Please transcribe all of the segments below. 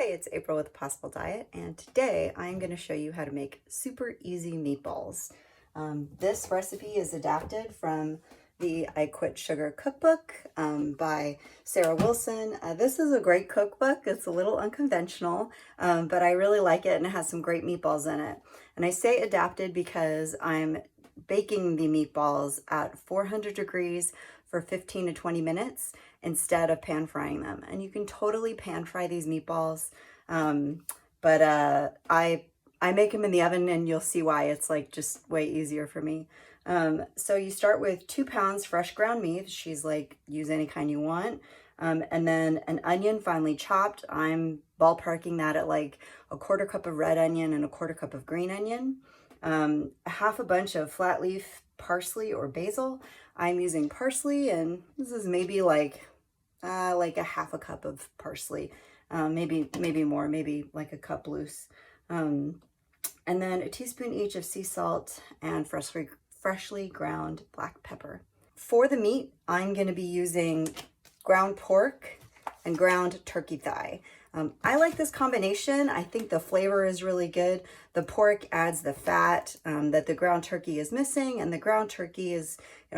it's April with a Possible Diet, and today I'm going to show you how to make super easy meatballs. This recipe is adapted from the I Quit Sugar cookbook by Sarah Wilson. This is a great cookbook. It's a little unconventional, but I really like it, and it has some great meatballs in it. And I say adapted because I'm baking the meatballs at 400 degrees for 15 to 20 minutes instead of pan frying them. And you can totally pan fry these meatballs, but I make them in the oven, and you'll see why. It's like just way easier for me. So you start with 2 pounds fresh ground meat. She's like, use any kind you want. And then an onion finely chopped. I'm ballparking that at like a 1/4 cup of red onion and a 1/4 cup of green onion. Half a bunch of flat leaf parsley or basil. I'm using parsley, and this is maybe like a half a cup of parsley, maybe more, maybe like a cup loose. And then a teaspoon each of sea salt and freshly ground black pepper. For the meat, I'm going to be using ground pork and ground turkey thigh. I like this combination. I think the flavor is really good. The pork adds the fat that the ground turkey is missing, and the ground turkey is,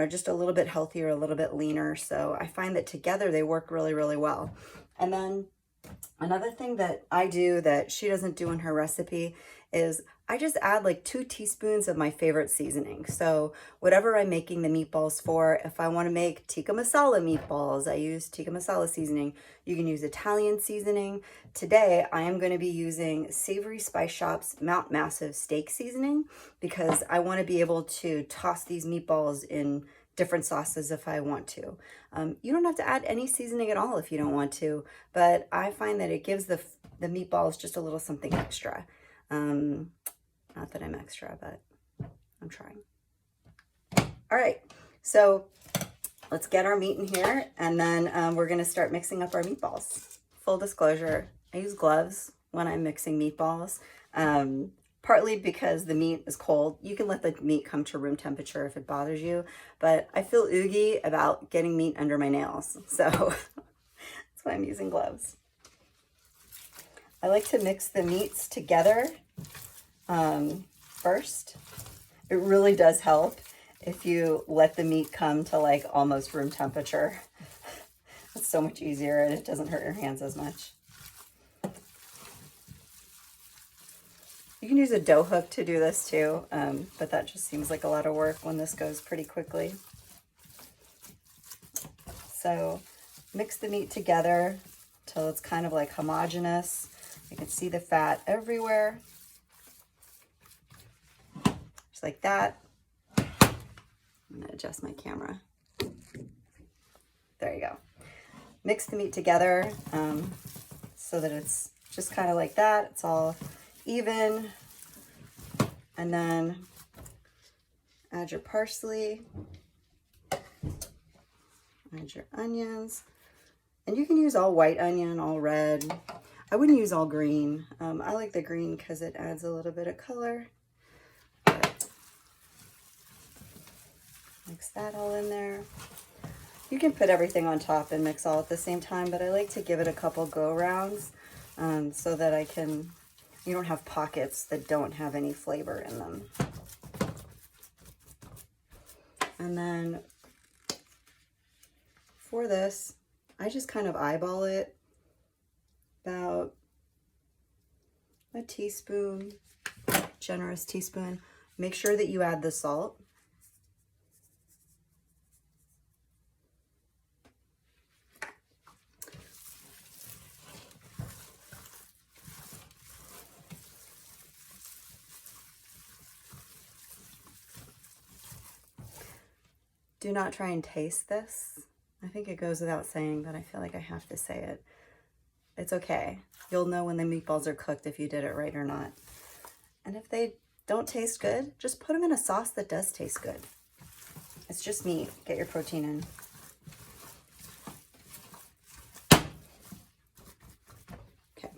just a little bit healthier, a little bit leaner. So I find that together they work really, really well. And then another thing that I do that she doesn't do in her recipe is I just add like 2 teaspoons of my favorite seasoning. So whatever I'm making the meatballs for, if I want to make tikka masala meatballs, I use tikka masala seasoning. You can use Italian seasoning. Today, I am going to be using Savory Spice Shop's Mount Massive steak seasoning because I want to be able to toss these meatballs in different sauces if I want to. You don't have to add any seasoning at all if you don't want to, but I find that it gives the meatballs just a little something extra. Not that I'm extra, but I'm trying. All right, so let's get our meat in here, and then we're gonna start mixing up our meatballs. Full disclosure, I use gloves when I'm mixing meatballs, partly because the meat is cold. You can let the meat come to room temperature if it bothers you, but I feel oogie about getting meat under my nails, so that's why I'm using gloves. I like to mix the meats together first. It really does help if you let the meat come to like almost room temperature. It's so much easier, and it doesn't hurt your hands as much. You can use a dough hook to do this too, but that just seems like a lot of work when this goes pretty quickly. So mix the meat together till it's kind of like homogeneous. You can see the fat everywhere, just like that. I'm gonna adjust my camera. There you go. Mix the meat together so that it's just kind of like that. It's all even. And then add your parsley, add your onions, and you can use all white onion, all red. I wouldn't use all green. I like the green because it adds a little bit of color. But mix that all in there. You can put everything on top and mix all at the same time, but I like to give it a couple go rounds so that you don't have pockets that don't have any flavor in them. And then for this, I just kind of eyeball it. About a teaspoon, generous teaspoon. Make sure that you add the salt. Do not try and taste this. I think it goes without saying, but I feel like I have to say it. It's okay. You'll know when the meatballs are cooked if you did it right or not. And if they don't taste good, just put them in a sauce that does taste good. It's just meat. Get your protein in. Okay.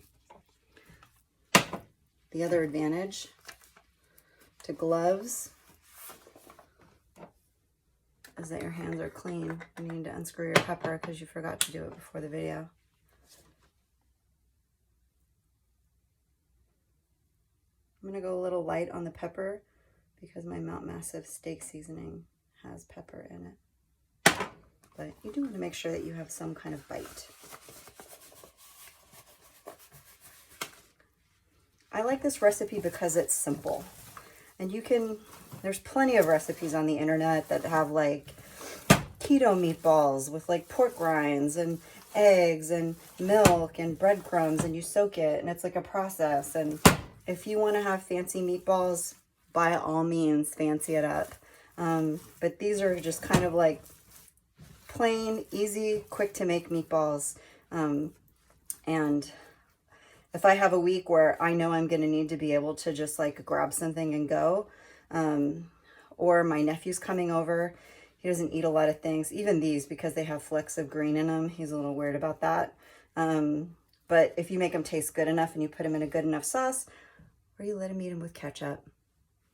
The other advantage to gloves is that your hands are clean. You need to unscrew your pepper because you forgot to do it before the video. I'm gonna go a little light on the pepper because my Mount Massive steak seasoning has pepper in it. But you do want to make sure that you have some kind of bite. I like this recipe because it's simple. And there's plenty of recipes on the internet that have like keto meatballs with like pork rinds and eggs and milk and breadcrumbs, and you soak it and it's like a process. And if you want to have fancy meatballs, by all means, fancy it up. But these are just kind of like plain, easy, quick to make meatballs. And if I have a week where I know I'm going to need to be able to just like grab something and go, or my nephew's coming over, he doesn't eat a lot of things, even these, because they have flecks of green in them. He's a little weird about that. But if you make them taste good enough and you put them in a good enough sauce, or you let him eat them with ketchup,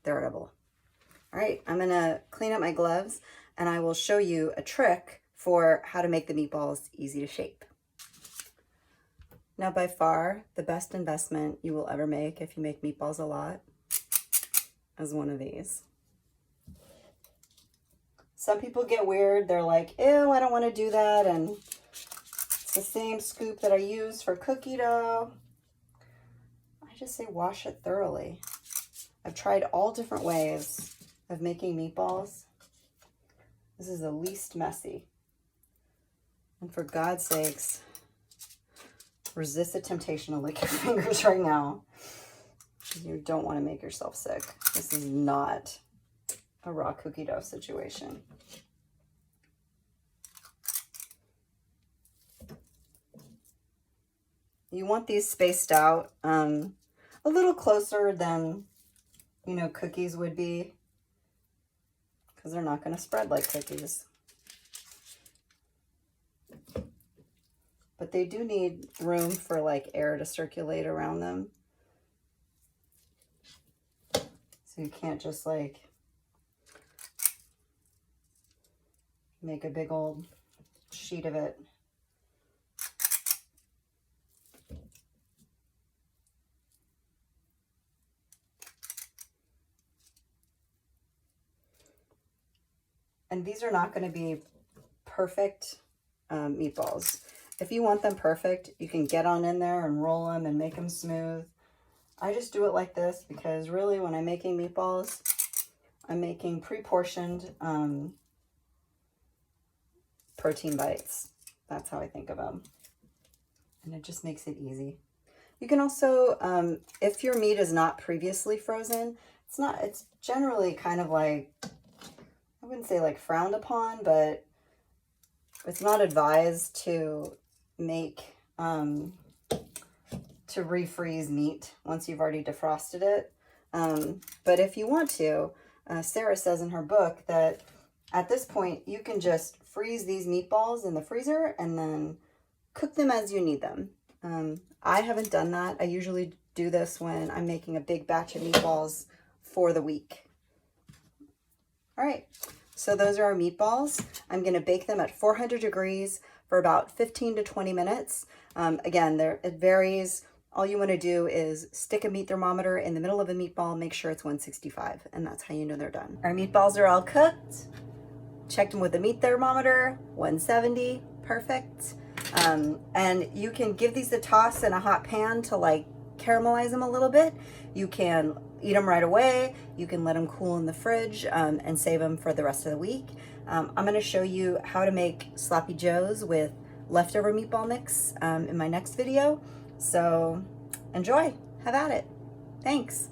they're edible. All right, I'm gonna clean up my gloves and I will show you a trick for how to make the meatballs easy to shape. Now, by far, the best investment you will ever make if you make meatballs a lot is one of these. Some people get weird. They're like, ew, I don't want to do that. And it's the same scoop that I use for cookie dough. I just say wash it thoroughly. I've tried all different ways of making meatballs. This is the least messy. And for God's sakes, resist the temptation to lick your fingers right now. You don't want to make yourself sick. This is not a raw cookie dough situation. You want these spaced out a little closer than, you know, cookies would be, because they're not going to spread like cookies. But they do need room for like air to circulate around them. So you can't just like make a big old sheet of it. And these are not going to be perfect meatballs. If you want them perfect, you can get on in there and roll them and make them smooth. I just do it like this because really when I'm making meatballs, I'm making pre-portioned protein bites. That's how I think of them. And it just makes it easy. You can also, if your meat is not previously frozen, it's generally kind of like, I wouldn't say like frowned upon, but it's not advised to make, to refreeze meat once you've already defrosted it. But if you want to, Sarah says in her book that at this point you can just freeze these meatballs in the freezer and then cook them as you need them. I haven't done that. I usually do this when I'm making a big batch of meatballs for the week. All right, so those are our meatballs. I'm gonna bake them at 400 degrees for about 15 to 20 minutes. Again, it varies. All you wanna do is stick a meat thermometer in the middle of a meatball, make sure it's 165, and that's how you know they're done. Our meatballs are all cooked. Checked them with the meat thermometer, 170, perfect. And you can give these a toss in a hot pan to like caramelize them a little bit. You can eat them right away. You can let them cool in the fridge and save them for the rest of the week. I'm gonna show you how to make sloppy joes with leftover meatball mix in my next video. So enjoy, have at it. Thanks.